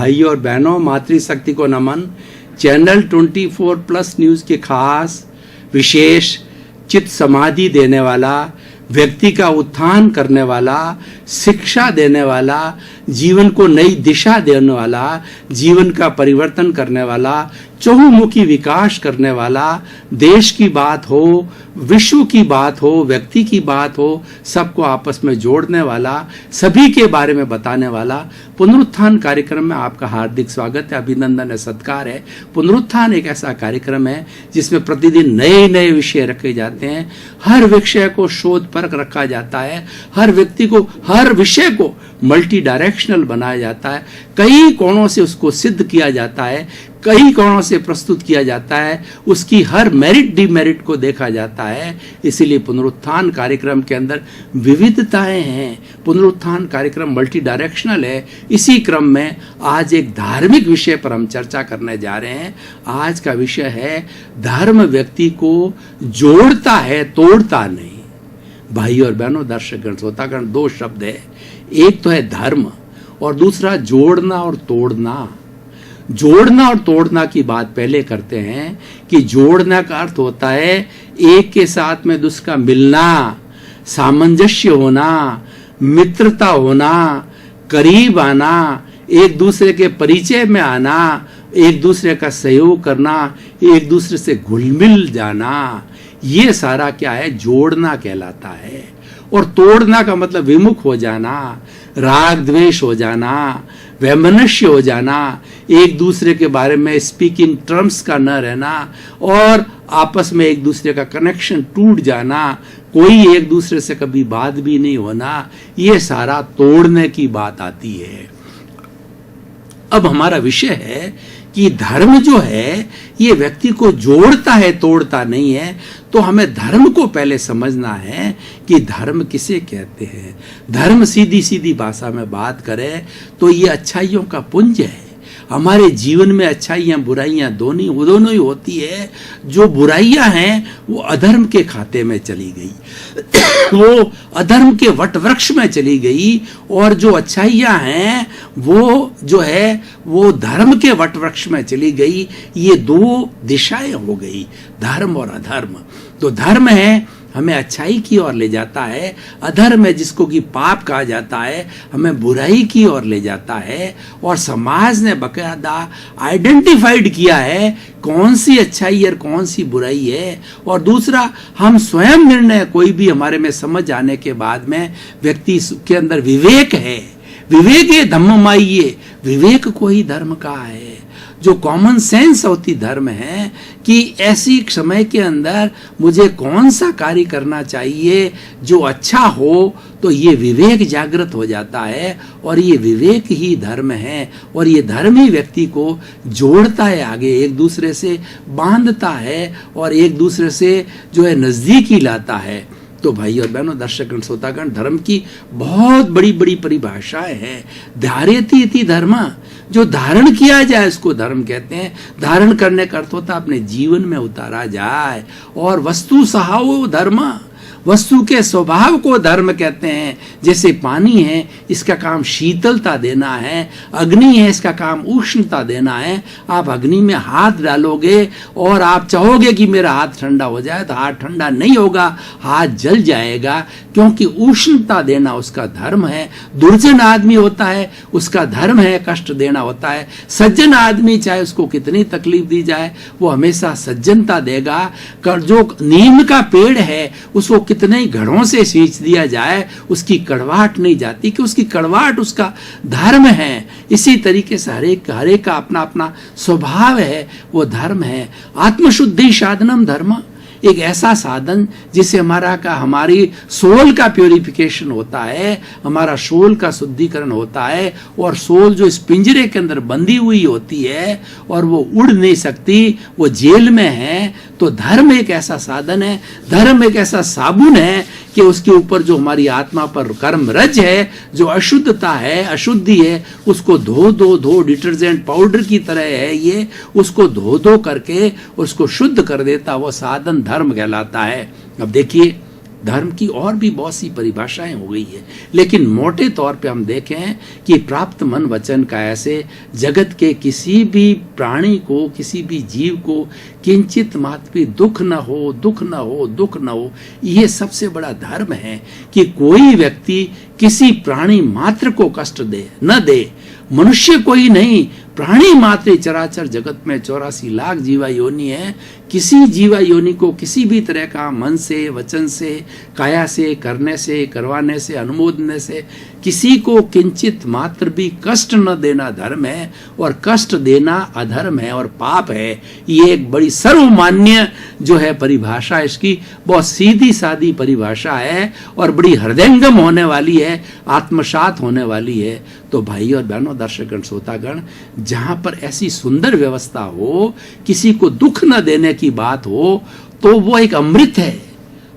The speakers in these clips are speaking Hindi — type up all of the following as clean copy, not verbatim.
भाइयों और बहनों, मातृशक्ति को नमन। चैनल 24+ न्यूज के खास विशेष चित्त समाधि देने वाला, व्यक्ति का उत्थान करने वाला, शिक्षा देने वाला, जीवन को नई दिशा देने वाला, जीवन का परिवर्तन करने वाला, चहुमुखी विकास करने वाला, देश की बात हो, विश्व की बात हो, व्यक्ति की बात हो, सबको आपस में जोड़ने वाला, सभी के बारे में बताने वाला पुनरुत्थान कार्यक्रम में आपका हार्दिक स्वागत है, अभिनंदन है, सत्कार है। पुनरुत्थान एक ऐसा कार्यक्रम है जिसमें प्रतिदिन नए नए विषय रखे जाते हैं। हर विषय को शोध परख रखा जाता है, हर व्यक्ति को, हर विषय को मल्टी डायरेक्शनल बनाया जाता है, कई कोणों से उसको सिद्ध किया जाता है, कई कोणों से प्रस्तुत किया जाता है, उसकी हर मेरिट डिमेरिट को देखा जाता है। इसीलिए पुनरुत्थान कार्यक्रम के अंदर विविधताएं हैं। पुनरुत्थान कार्यक्रम मल्टी डायरेक्शनल है। इसी क्रम में आज एक धार्मिक विषय पर हम चर्चा करने जा रहे हैं। आज का विषय है धर्म व्यक्ति को जोड़ता है, तोड़ता नहीं। भाइयों और बहनों, दर्शकगण, श्रोतागण, दो शब्द है, एक तो है धर्म और दूसरा जोड़ना और तोड़ना। जोड़ना और तोड़ना की बात पहले करते हैं कि जोड़ना का अर्थ होता है एक के साथ में दूसरा मिलना, सामंजस्य होना, मित्रता होना, करीब आना, एक दूसरे के परिचय में आना, एक दूसरे का सहयोग करना, एक दूसरे से घुल मिल जाना, ये सारा क्या है, जोड़ना कहलाता है। और तोड़ना का मतलब विमुख हो जाना, राग द्वेष हो जाना, वैमनस्य हो जाना, एक दूसरे के बारे में स्पीकिंग टर्म्स का न रहना और आपस में एक दूसरे का कनेक्शन टूट जाना, कोई एक दूसरे से कभी बात भी नहीं होना, ये सारा तोड़ने की बात आती है। अब हमारा विषय है कि धर्म जो है ये व्यक्ति को जोड़ता है, तोड़ता नहीं है। तो हमें धर्म को पहले समझना है कि धर्म किसे कहते हैं। धर्म सीधी सीधी भाषा में बात करें तो ये अच्छाइयों का पुंज है। हमारे जीवन में अच्छाइयाँ बुराइयाँ दोनों ही होती है। जो बुराइयाँ हैं वो अधर्म के खाते में चली गई वो अधर्म के वट वृक्ष में चली गई, और जो अच्छाइयाँ हैं वो जो है वो धर्म के वट वृक्ष में चली गई। ये दो दिशाएं हो गई, धर्म और अधर्म। तो धर्म है हमें अच्छाई की ओर ले जाता है, अधर्म है जिसको कि पाप कहा जाता है, हमें बुराई की ओर ले जाता है। और समाज ने बकायदा आइडेंटिफाइड किया है कौन सी अच्छाई और कौन सी बुराई है। और दूसरा, हम स्वयं निर्णय कोई भी हमारे में समझ आने के बाद में व्यक्ति के अंदर विवेक है, विवेक ये धम्ममाइये, विवेक को ही धर्म कहा है। जो कॉमन सेंस होती धर्म है कि ऐसी समय के अंदर मुझे कौन सा कार्य करना चाहिए जो अच्छा हो, तो ये विवेक जागृत हो जाता है और ये विवेक ही धर्म है। और ये धर्म ही व्यक्ति को जोड़ता है, आगे एक दूसरे से बांधता है और एक दूसरे से जो है नजदीकी लाता है। तो भाई और बहनों, दर्शकगण, श्रोतागण, धर्म की बहुत बड़ी बड़ी परिभाषाएं हैं। धार्यति इति धर्म, जो धारण किया जाए उसको धर्म कहते हैं। धारण करने का अर्थ होता है अपने जीवन में उतारा जाए। और वस्तु सहावो धर्म, वस्तु के स्वभाव को धर्म कहते हैं। जैसे पानी है, इसका काम शीतलता देना है, अग्नि है, इसका काम उष्णता देना है। आप अग्नि में हाथ डालोगे और आप चाहोगे कि मेरा हाथ ठंडा हो जाए, तो हाथ ठंडा नहीं होगा, हाथ जल जाएगा, क्योंकि उष्णता देना उसका धर्म है। दुर्जन आदमी होता है, उसका धर्म है कष्ट देना होता है। सज्जन आदमी चाहे उसको कितनी तकलीफ दी जाए, वो हमेशा सज्जनता देगा। जो नीम का पेड़ है उसको कितने ही घड़ों से सींच दिया जाए, उसकी कड़वाहट नहीं जाती, कि उसकी कड़वाहट उसका धर्म है। इसी तरीके से हरेक का अपना अपना स्वभाव है, वो धर्म है। आत्मशुद्धि साधनम धर्म, एक ऐसा साधन जिससे हमारी सोल का प्योरिफिकेशन होता है, हमारा सोल का शुद्धिकरण होता है। और सोल जो इस पिंजरे के अंदर बंधी हुई होती है और वो उड़ नहीं सकती, वो जेल में है। तो धर्म एक ऐसा साधन है, धर्म एक ऐसा साबुन है कि उसके ऊपर जो हमारी आत्मा पर कर्म रज है, जो अशुद्धता है, अशुद्धि है, उसको धो डिटर्जेंट पाउडर की तरह है ये, उसको धो करके उसको शुद्ध कर देता, वो साधन धर्म कहलाता है। अब देखिए, धर्म की और भी बहुत सी परिभाषाएं हो गई है, लेकिन मोटे तौर पे हम देखें कि प्राप्त मन वचन का ऐसे जगत के किसी भी प्राणी को, किसी भी जीव को किंचित मात्र भी दुख न हो, दुख न हो, दुख न हो। ये सबसे बड़ा धर्म है कि कोई व्यक्ति किसी प्राणी मात्र को कष्ट दे न दे। मनुष्य कोई नहीं, प्राणी मात्र चराचर जगत में 84 लाख जीवा योनि है। किसी जीवा योनि को किसी भी तरह का मन से, वचन से, काया से, करने से, करवाने से, अनुमोदने से किसी को किंचित मात्र भी कष्ट न देना धर्म है, और कष्ट देना अधर्म है और पाप है। ये एक बड़ी सर्वमान्य जो है परिभाषा, इसकी बहुत सीधी सादी परिभाषा है और बड़ी हृदयंगम होने वाली है, आत्मसात होने वाली है। तो भाई और बहनों, दर्शकगण, श्रोतागण, जहां पर ऐसी सुंदर व्यवस्था हो, किसी को दुख न देने की बात हो, तो वो एक अमृत है,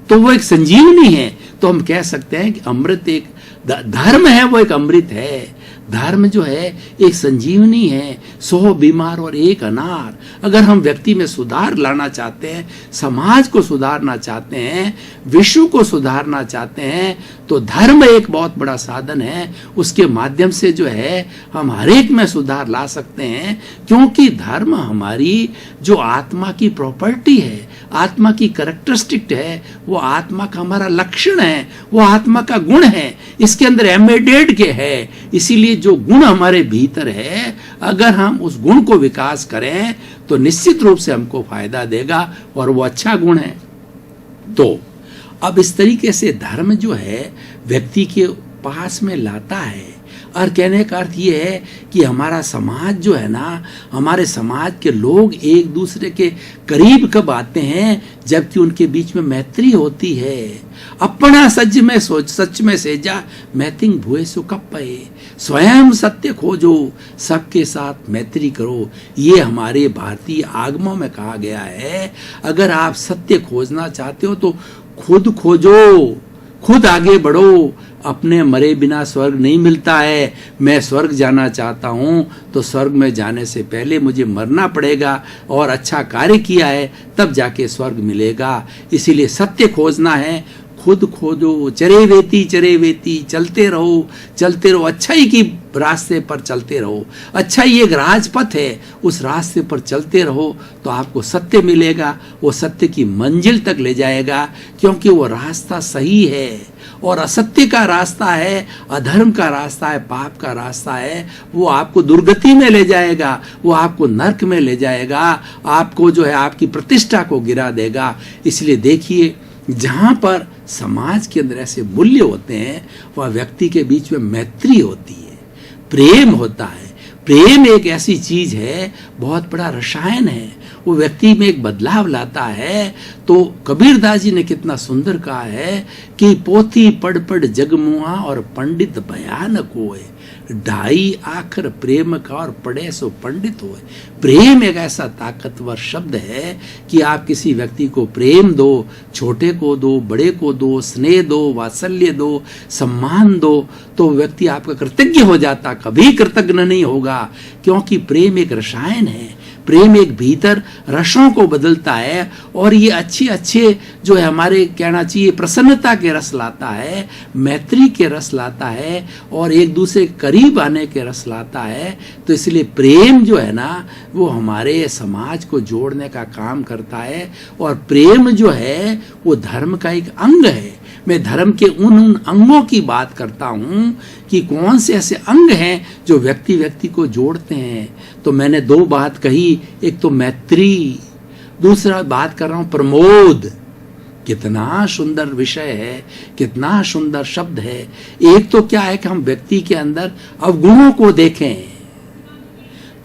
तो वो एक संजीवनी है। तो हम कह सकते हैं कि अमृत एक धर्म है, वो एक अमृत है। धर्म जो है एक संजीवनी है, 100 बीमार और एक अनार। अगर हम व्यक्ति में सुधार लाना चाहते हैं, समाज को सुधारना चाहते हैं, विश्व को सुधारना चाहते हैं, तो धर्म एक बहुत बड़ा साधन है। उसके माध्यम से जो है हम हर एक में सुधार ला सकते हैं, क्योंकि धर्म हमारी जो आत्मा की प्रॉपर्टी है, आत्मा की कैरेक्टरिस्टिक है, वो आत्मा का हमारा लक्षण है, वो आत्मा का गुण है, इसके अंदर एम्बेडेड के है। इसीलिए जो गुण हमारे भीतर है, अगर हम उस गुण को विकास करें तो निश्चित रूप से हमको फायदा देगा, और वो अच्छा गुण है। तो अब इस तरीके से धर्म जो है व्यक्ति के पास में लाता है। और कहने का अर्थ ये है कि हमारा समाज जो है ना, हमारे समाज के लोग एक दूसरे के करीब कब आते हैं, जबकि उनके बीच में मैत्री होती है। अपना सच में सेजा मैतिंग भुए सो कब पए, स्वयं सत्य खोजो सबके साथ मैत्री करो। ये हमारे भारतीय आगमों में कहा गया है। अगर आप सत्य खोजना चाहते हो तो खुद खोजो, खुद आगे बढ़ो। अपने मरे बिना स्वर्ग नहीं मिलता है। मैं स्वर्ग जाना चाहता हूँ तो स्वर्ग में जाने से पहले मुझे मरना पड़ेगा और अच्छा कार्य किया है तब जाके स्वर्ग मिलेगा। इसीलिए सत्य खोजना है, खुद खोजो। चरे वेती चलते रहो, अच्छाई की रास्ते पर चलते रहो। अच्छाई एक राजपथ है, उस रास्ते पर चलते रहो तो आपको सत्य मिलेगा। वो सत्य की मंजिल तक ले जाएगा, क्योंकि वो रास्ता सही है। और असत्य का रास्ता है, अधर्म का रास्ता है, पाप का रास्ता है, वो आपको दुर्गति में ले जाएगा, वो आपको नरक में ले जाएगा, आपको जो है आपकी प्रतिष्ठा को गिरा देगा। इसलिए देखिए, जहां पर समाज के अंदर ऐसे मूल्य होते हैं, वह व्यक्ति के बीच में मैत्री होती है, प्रेम होता है। प्रेम एक ऐसी चीज है, बहुत बड़ा रसायन है, वो व्यक्ति में एक बदलाव लाता है। तो कबीरदास जी ने कितना सुंदर कहा है कि पोथी पढ़ पढ़ जगमुआ और पंडित बयान कोय, ढाई आखर प्रेम का और पढ़े सो पंडित होए। प्रेम एक ऐसा ताकतवर शब्द है कि आप किसी व्यक्ति को प्रेम दो, छोटे को दो, बड़े को दो, स्नेह दो, वात्सल्य दो, सम्मान दो, तो व्यक्ति आपका कृतज्ञ हो जाता, कभी कृतज्ञ नहीं होगा। क्योंकि प्रेम एक रसायन है, प्रेम एक भीतर रसों को बदलता है, और ये अच्छे जो है हमारे कहना चाहिए प्रसन्नता के रस लाता है, मैत्री के रस लाता है, और एक दूसरे करीब आने के रस लाता है। तो इसलिए प्रेम जो है ना, वो हमारे समाज को जोड़ने का काम करता है। और प्रेम जो है वो धर्म का एक अंग है। मैं धर्म के उन अंगों की बात करता हूं कि कौन से ऐसे अंग हैं जो व्यक्ति को जोड़ते हैं। तो मैंने दो बात कही, एक तो मैत्री, दूसरा बात कर रहा हूं प्रमोद। कितना सुंदर विषय है, कितना सुंदर शब्द है। एक तो क्या है कि हम व्यक्ति के अंदर अवगुणों को देखें,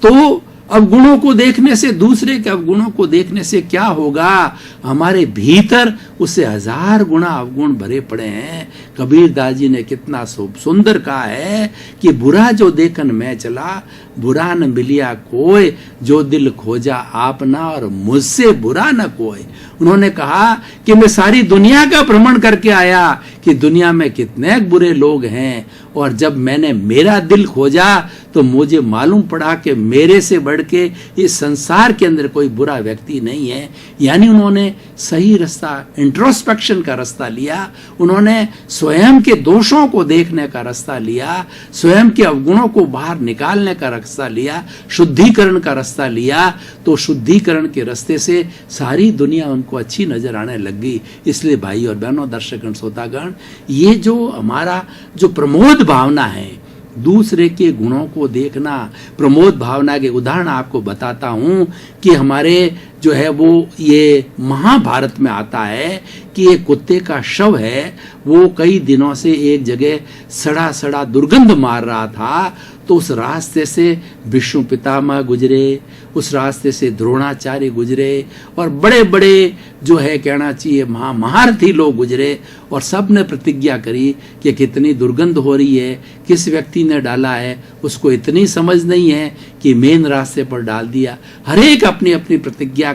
तो अवगुणों को देखने से, दूसरे के अवगुणों को देखने से क्या होगा, हमारे भीतर उससे 1000 गुना अवगुण भरे पड़े हैं। कबीरदास जी ने कितना सुंदर कहा है कि बुरा जो देखन मैं चला, बुरा न मिलिया कोई, जो दिल खोजा आपना और मुझसे बुरा न कोई। उन्होंने कहा कि मैं सारी दुनिया का भ्रमण करके आया कि दुनिया में कितने बुरे लोग हैं, और जब मैंने मेरा दिल खोजा तो मुझे मालूम पड़ा कि मेरे से बढ़ के इस संसार के अंदर कोई बुरा व्यक्ति नहीं है। यानी उन्होंने सही रास्ता, इंट्रोस्पेक्शन का रास्ता लिया, उन्होंने स्वयं के दोषों को देखने का रास्ता लिया, स्वयं के अवगुणों को बाहर निकालने का रास्ता लिया, शुद्धिकरण का रास्ता लिया। तो शुद्धिकरण के रास्ते से सारी दुनिया उनको अच्छी नजर आने लग गई। इसलिए भाई और बहनों, दर्शकगण, श्रोतागण, ये जो हमारा जो प्रमोद भावना है, दूसरे के गुणों को देखना, प्रमोद भावना के उदाहरण आपको बताता हूं कि हमारे जो है वो ये महाभारत में आता है कि एक कुत्ते का शव है, वो कई दिनों से एक जगह सड़ा सड़ा दुर्गंध मार रहा था। तो उस रास्ते से विष्णु पितामह गुजरे, उस रास्ते से द्रोणाचार्य गुजरे और बड़े बड़े जो है कहना चाहिए महारथी लोग गुजरे, और सब ने प्रतिज्ञा करी कि कितनी दुर्गंध हो रही है, किस व्यक्ति ने डाला है, उसको इतनी समझ नहीं है कि मेन रास्ते पर डाल दिया। हर एक अपनी अपनी प्रतिक्रिया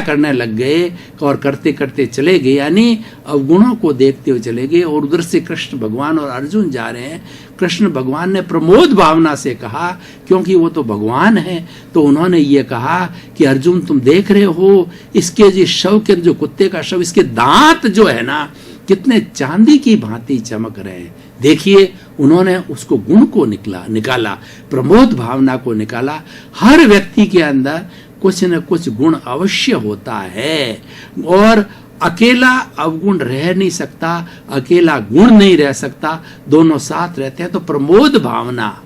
करने लग गए और करते करते चले गए, यानी अवगुणों को देखते हुए चले गए। और उधर से कृष्ण भगवान और अर्जुन जा रहे हैं। कृष्ण भगवान ने प्रमोद भावना से कहा, क्योंकि वो तो भगवान है, तो उन्होंने ये कहा कि अर्जुन तुम देख रहे हो इसके जो शव के, जो कुत्ते का शव, इसके दांत जो है ना कितने चांदी की भांति चमक रहे हैं। देखिए, उन्होंने उसको गुण को निकाला, प्रमोद भावना को निकाला। हर व्यक्ति के अंदर कुछ न कुछ गुण अवश्य होता है और अकेला अवगुण रह नहीं सकता, अकेला गुण नहीं रह सकता, दोनों साथ रहते हैं। तो प्रमोद भावना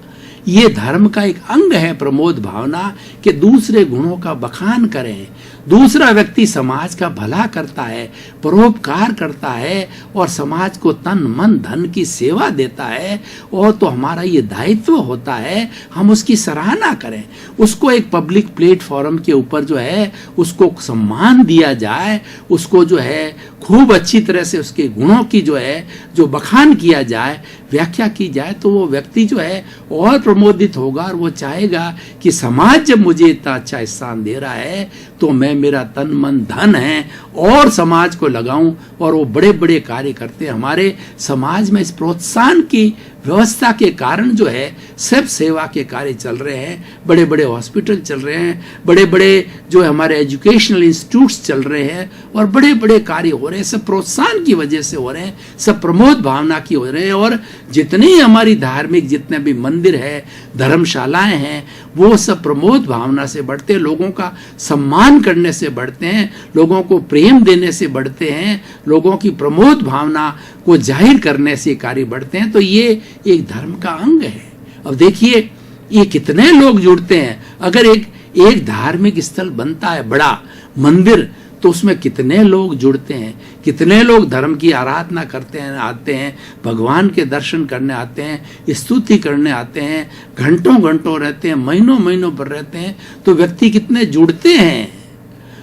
ये धर्म का एक अंग है। प्रमोद भावना के दूसरे गुणों का बखान करें। दूसरा व्यक्ति समाज का भला करता है, परोपकार करता है और समाज को तन मन धन की सेवा देता है, और तो हमारा ये दायित्व होता है हम उसकी सराहना करें, उसको एक पब्लिक प्लेटफॉर्म के ऊपर जो है उसको सम्मान दिया जाए, उसको जो है खूब अच्छी तरह से उसके गुणों की जो है जो बखान किया जाए, व्याख्या की जाए, तो वो व्यक्ति जो है और प्रमोदित होगा और वो चाहेगा कि समाज जब मुझे इतना अच्छा स्थान दे रहा है तो मैं, मेरा तन मन धन है और समाज को लगाऊं। और वो बड़े बड़े कार्य करते हैं। हमारे समाज में इस प्रोत्साहन की व्यवस्था के कारण जो है सब सेवा के कार्य चल रहे हैं, बड़े बड़े हॉस्पिटल चल रहे हैं, बड़े बड़े जो हमारे एजुकेशनल इंस्टीट्यूट्स चल रहे हैं और बड़े बड़े कार्य हो रहे हैं। सब प्रोत्साहन की वजह से हो रहे हैं, सब प्रमोद भावना की हो रहे हैं। और जितनी हमारी धार्मिक जितने भी मंदिर है, धर्मशालाएं हैं, वो सब प्रमोद भावना से बढ़ते हैं, लोगों का सम्मान करने से बढ़ते हैं, लोगों को प्रेम देने से बढ़ते हैं, लोगों की प्रमोद भावना को जाहिर करने से कार्य बढ़ते हैं। तो ये एक धर्म का अंग है। अब देखिए ये कितने लोग जुड़ते हैं। अगर एक धार्मिक स्थल बनता है बड़ा मंदिर, तो उसमें कितने लोग जुड़ते हैं, कितने लोग धर्म की आराधना करते हैं, आते हैं, भगवान के दर्शन करने आते हैं, स्तुति करने आते हैं, घंटों घंटों रहते हैं, महीनों महीनों पर रहते हैं। तो व्यक्ति कितने जुड़ते हैं।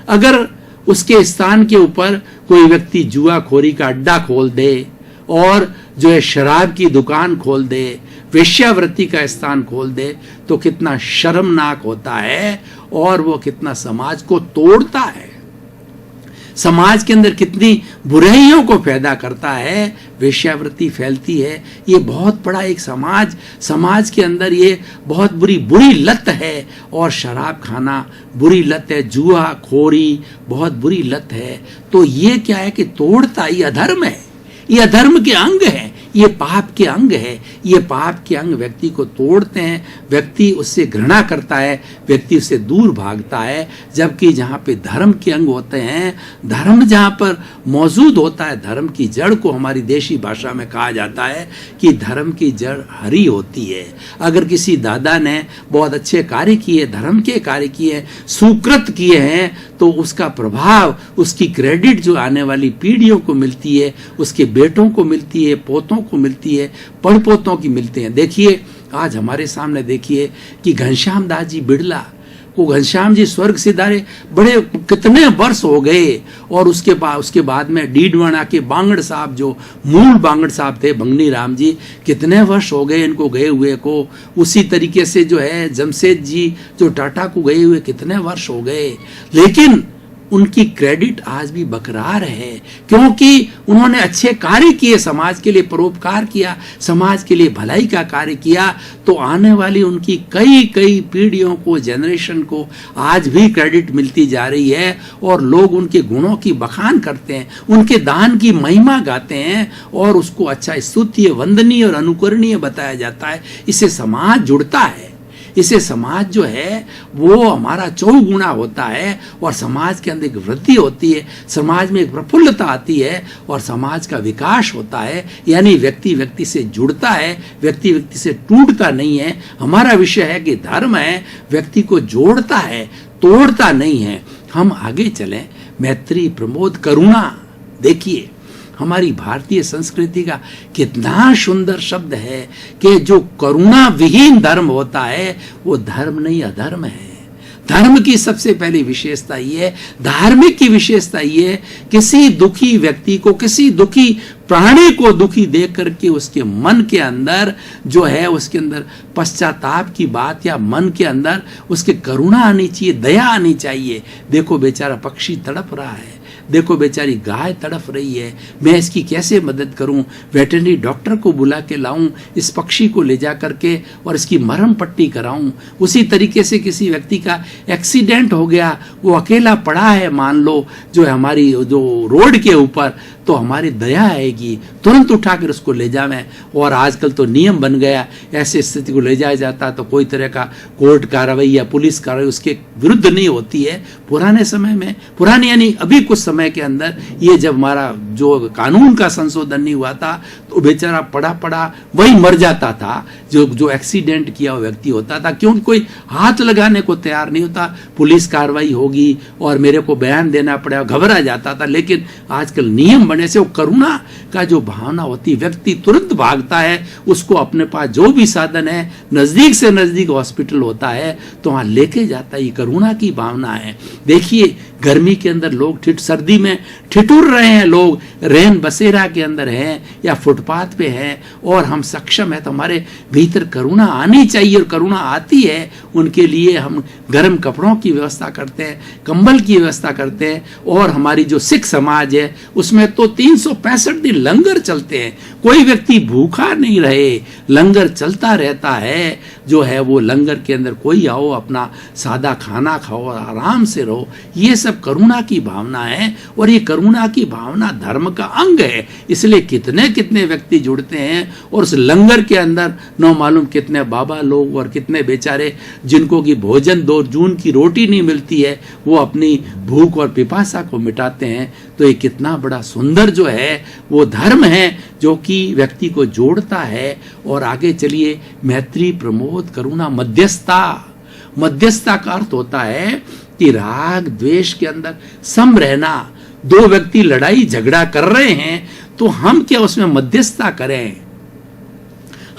अगर उसके स्थान के ऊपर कोई व्यक्ति जुआखोरी का अड्डा खोल दे और जो है शराब की दुकान खोल दे, वेश्यावृत्ति का स्थान खोल दे, तो कितना शर्मनाक होता है और वो कितना समाज को तोड़ता है, समाज के अंदर कितनी बुराइयों को पैदा करता है। वेश्यावृत्ति फैलती है, ये बहुत बड़ा एक समाज के अंदर ये बहुत बुरी लत है। और शराब खाना बुरी लत है, जुआ खोरी बहुत बुरी लत है। तो ये क्या है कि तोड़ता, ये अधर्म है, ये अधर्म के अंग है, ये पाप के अंग है। ये पाप के अंग व्यक्ति को तोड़ते हैं, व्यक्ति उससे घृणा करता है, व्यक्ति उससे दूर भागता है। जबकि जहाँ पे धर्म के अंग होते हैं, धर्म जहाँ पर मौजूद होता है, धर्म की जड़ को हमारी देशी भाषा में कहा जाता है कि धर्म की जड़ हरी होती है। अगर किसी दादा ने बहुत अच्छे कार्य किए, धर्म के कार्य किए, सुकृत किए हैं, तो उसका प्रभाव, उसकी क्रेडिट जो आने वाली पीढ़ियों को मिलती है, उसके बेटों को मिलती है, पोतों को मिलती है, पड़पोतों की मिलते हैं। देखिए आज हमारे सामने देखिए कि घनश्याम दास जी बिड़ला को, घनश्याम जी स्वर्ग सिधारे बड़े कितने वर्ष हो गए। और उसके बाद में डीडवाना के बांगड़ साहब, जो मूल बांगड़ साहब थे बंगनी राम जी, कितने वर्ष हो गए इनको गए हुए को। उसी तरीके से जो है जमशेद जी जो टाटा को गए हुए कितने वर्ष हो गए। लेकिन उनकी क्रेडिट आज भी बरकरार है, क्योंकि उन्होंने अच्छे कार्य किए, समाज के लिए परोपकार किया, समाज के लिए भलाई का कार्य किया। तो आने वाली उनकी कई कई पीढ़ियों को, जनरेशन को आज भी क्रेडिट मिलती जा रही है और लोग उनके गुणों की बखान करते हैं, उनके दान की महिमा गाते हैं और उसको अच्छा स्तुत्य, वंदनीय और अनुकरणीय बताया जाता है। इससे समाज जुड़ता है, इससे समाज जो है वो हमारा चौगुना होता है और समाज के अंदर एक वृद्धि होती है, समाज में एक प्रफुल्लता आती है और समाज का विकास होता है। यानी व्यक्ति व्यक्ति से जुड़ता है, व्यक्ति व्यक्ति से टूटता नहीं है। हमारा विषय है कि धर्म है, व्यक्ति को जोड़ता है, तोड़ता नहीं है। हम आगे चलें। मैत्री, प्रमोद, करुणा, देखिए हमारी भारतीय संस्कृति का कितना सुंदर शब्द है कि जो करुणा विहीन धर्म होता है वो धर्म नहीं, अधर्म है। धर्म की सबसे पहली विशेषता ये है, धार्मिक की विशेषता ये है, किसी दुखी व्यक्ति को, किसी दुखी प्राणी को दुखी देख करके उसके मन के अंदर जो है, उसके अंदर पश्चाताप की बात या मन के अंदर उसके करुणा आनी चाहिए, दया आनी चाहिए। देखो बेचारा पक्षी तड़प रहा है, देखो बेचारी गाय तड़फ रही है, मैं इसकी कैसे मदद करूं, वेटरनरी डॉक्टर को बुला के लाऊं, इस पक्षी को ले जा करके और इसकी मरहम पट्टी कराऊं। उसी तरीके से किसी व्यक्ति का एक्सीडेंट हो गया, वो अकेला पड़ा है मान लो जो है हमारी जो रोड के ऊपर, तो हमारी दया आएगी, तुरंत उठाकर उसको ले जावें। और आजकल तो नियम बन गया, ऐसे स्थिति को ले जाया जाता तो कोई तरह का कोर्ट कार्रवाई या पुलिस कार्रवाई उसके विरुद्ध नहीं होती है। पुराने समय में, पुराने यानी अभी कुछ समय के अंदर, ये जब हमारा जो कानून का संशोधन नहीं हुआ था तो बेचारा पड़ा पड़ा वही मर जाता था, जो एक्सीडेंट किया हुआ व्यक्ति होता था, क्योंकि कोई हाथ लगाने को तैयार नहीं होता। पुलिस कार्रवाई होगी और मेरे को बयान देना पड़ेगा, घबरा जाता था। लेकिन आजकल नियम बने से वो करुणा का जो भावना होती, व्यक्ति तुरंत भागता है, उसको अपने पास जो भी साधन है, नजदीक से नजदीक हॉस्पिटल होता है तो वहां लेके जाता है। ये करुणा की भावना है। देखिए गर्मी के अंदर लोग सर्दी में ठिठुर रहे हैं, लोग रैन बसेरा के अंदर हैं या फुटपाथ पे हैं और हम सक्षम है तो हमारे भीतर करुणा आनी चाहिए और करुणा आती है। उनके लिए हम गर्म कपड़ों की व्यवस्था करते हैं, कंबल की व्यवस्था करते हैं। और हमारी जो सिख समाज है उसमें तो 365 दिन लंगर चलते हैं, कोई व्यक्ति भूखा नहीं रहे, लंगर चलता रहता है। जो है वो लंगर के अंदर कोई आओ, अपना सादा खाना खाओ, आराम से रहो। ये सब करुणा की भावना है और ये करुणा की भावना धर्म का अंग है। इसलिए कितने कितने व्यक्ति जुड़ते हैं और उस लंगर के अंदर न मालूम कितने बाबा लोग और कितने बेचारे जिनको की भोजन 2 जून की रोटी नहीं मिलती है, वो अपनी भूख और पिपासा को मिटाते हैं। तो ये कितना बड़ा सुंदर जो है वो धर्म है जो कि व्यक्ति को जोड़ता है। और आगे चलिए, मैत्री, प्रमोद, करुणा, मध्यस्थता। मध्यस्थता का अर्थ होता है कि राग द्वेष के अंदर सम रहना। 2 व्यक्ति लड़ाई झगड़ा कर रहे हैं तो हम क्या उसमें मध्यस्थता करें,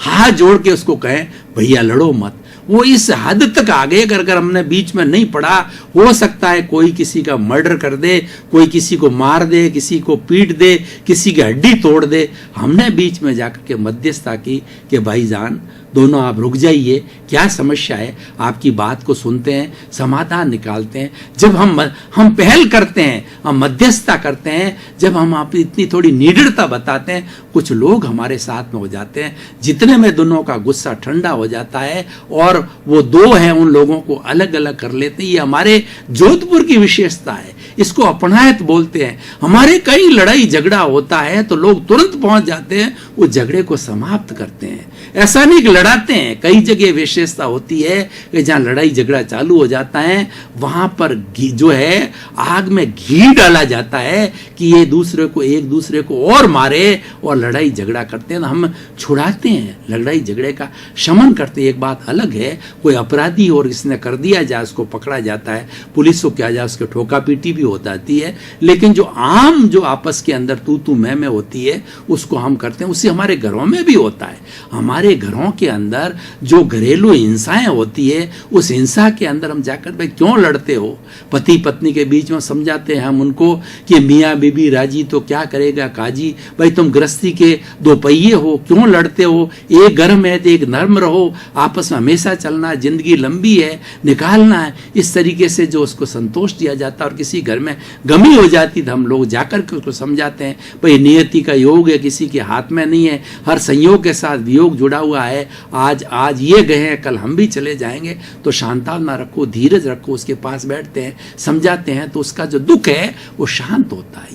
हाथ जोड़ के उसको कहें भैया लड़ो मत। वो इस हद तक आगे अगर हमने बीच में नहीं पड़ा, हो सकता है कोई किसी का मर्डर कर दे, कोई किसी को मार दे, किसी को पीट दे, किसी की हड्डी तोड़ दे। हमने बीच में जाकर के मध्यस्थता की कि भाईजान दोनों आप रुक जाइए, क्या समस्या है, आपकी बात को सुनते हैं, समाधान निकालते हैं। जब हम पहल करते हैं, हम मध्यस्थता करते हैं, जब हम आप इतनी थोड़ी निडरता बताते हैं, कुछ लोग हमारे साथ में हो जाते हैं, जितने में दोनों का गुस्सा ठंडा हो जाता है और वो 2 हैं उन लोगों को अलग अलग कर लेते हैं। ये हमारे जोधपुर की विशेषता है, इसको अपनायत बोलते हैं। हमारे कई लड़ाई झगड़ा होता है तो लोग तुरंत पहुंच जाते हैं, वो झगड़े को समाप्त करते हैं। ऐसा नहीं कि लड़ाते हैं। कई जगह विशेषता होती है कि जहां लड़ाई झगड़ा चालू हो जाता है वहां पर जो है आग में घी डाला जाता है कि ये एक दूसरे को और मारे और लड़ाई झगड़ा करते हैं। हम छुड़ाते हैं, लड़ाई झगड़े का शमन करते हैं। एक बात अलग है, कोई अपराधी और इसने कर दिया जाए, उसको पकड़ा जाता है, पुलिस को किया जाए, उसको ठोका पीटी भी हो जाती है। लेकिन जो आम जो आपस के अंदर तू मैं होती है उसको हम करते हैं। उससे हमारे घरों में भी होता है। हमारे हमारे घरों के अंदर जो घरेलू हिंसाएं होती है, उस हिंसा के अंदर हम जाकर भाई क्यों लड़ते हो, पति पत्नी के बीच में समझाते हैं हम उनको कि मियाँ बीबी राजी तो क्या करेगा काजी, भाई तुम गृहस्थी के दो पहिए हो, क्यों लड़ते हो, एक गर्म है तो एक नर्म रहो, आपस में हमेशा चलना, जिंदगी लंबी है, निकालना है। इस तरीके से जो उसको संतोष दिया जाता है और किसी घर में गमी हो जाती तो हम लोग जाकर के उसको समझाते हैं भाई नियति का योग है, किसी के हाथ में नहीं है, हर संयोग के साथ वियोग जुड़ा हुआ है, आज ये गए हैं कल हम भी चले जाएंगे, तो शांतावना रखो, धीरज रखो, उसके पास बैठते हैं, समझाते हैं तो उसका जो दुख है वो शांत होता है।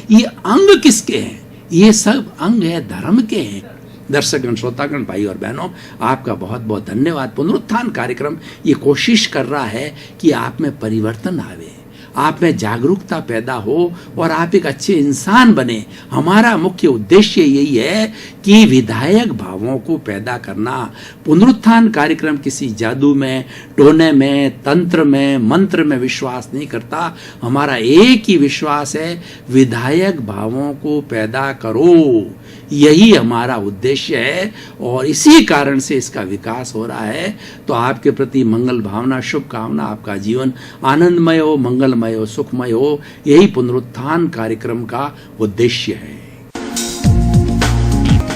ये अंग किसके हैं? ये सब अंग है धर्म के हैं। दर्शकगण, श्रोतागण, भाई और बहनों, आपका बहुत बहुत धन्यवाद। पुनरुत्थान कार्यक्रम ये कोशिश कर रहा है कि आप में परिवर्तन आवे, आप में जागरूकता पैदा हो और आप एक अच्छे इंसान बने। हमारा मुख्य उद्देश्य यही है कि विधायक भावों को पैदा करना। पुनरुत्थान कार्यक्रम किसी जादू में, टोने में, तंत्र में, मंत्र में विश्वास नहीं करता। हमारा एक ही विश्वास है, विधायक भावों को पैदा करो, यही हमारा उद्देश्य है और इसी कारण से इसका विकास हो रहा है। तो आपके प्रति मंगल भावना, शुभकामना, आपका जीवन आनंदमय हो, मंगलमय हो, सुखमय हो, यही पुनरुत्थान कार्यक्रम का उद्देश्य है।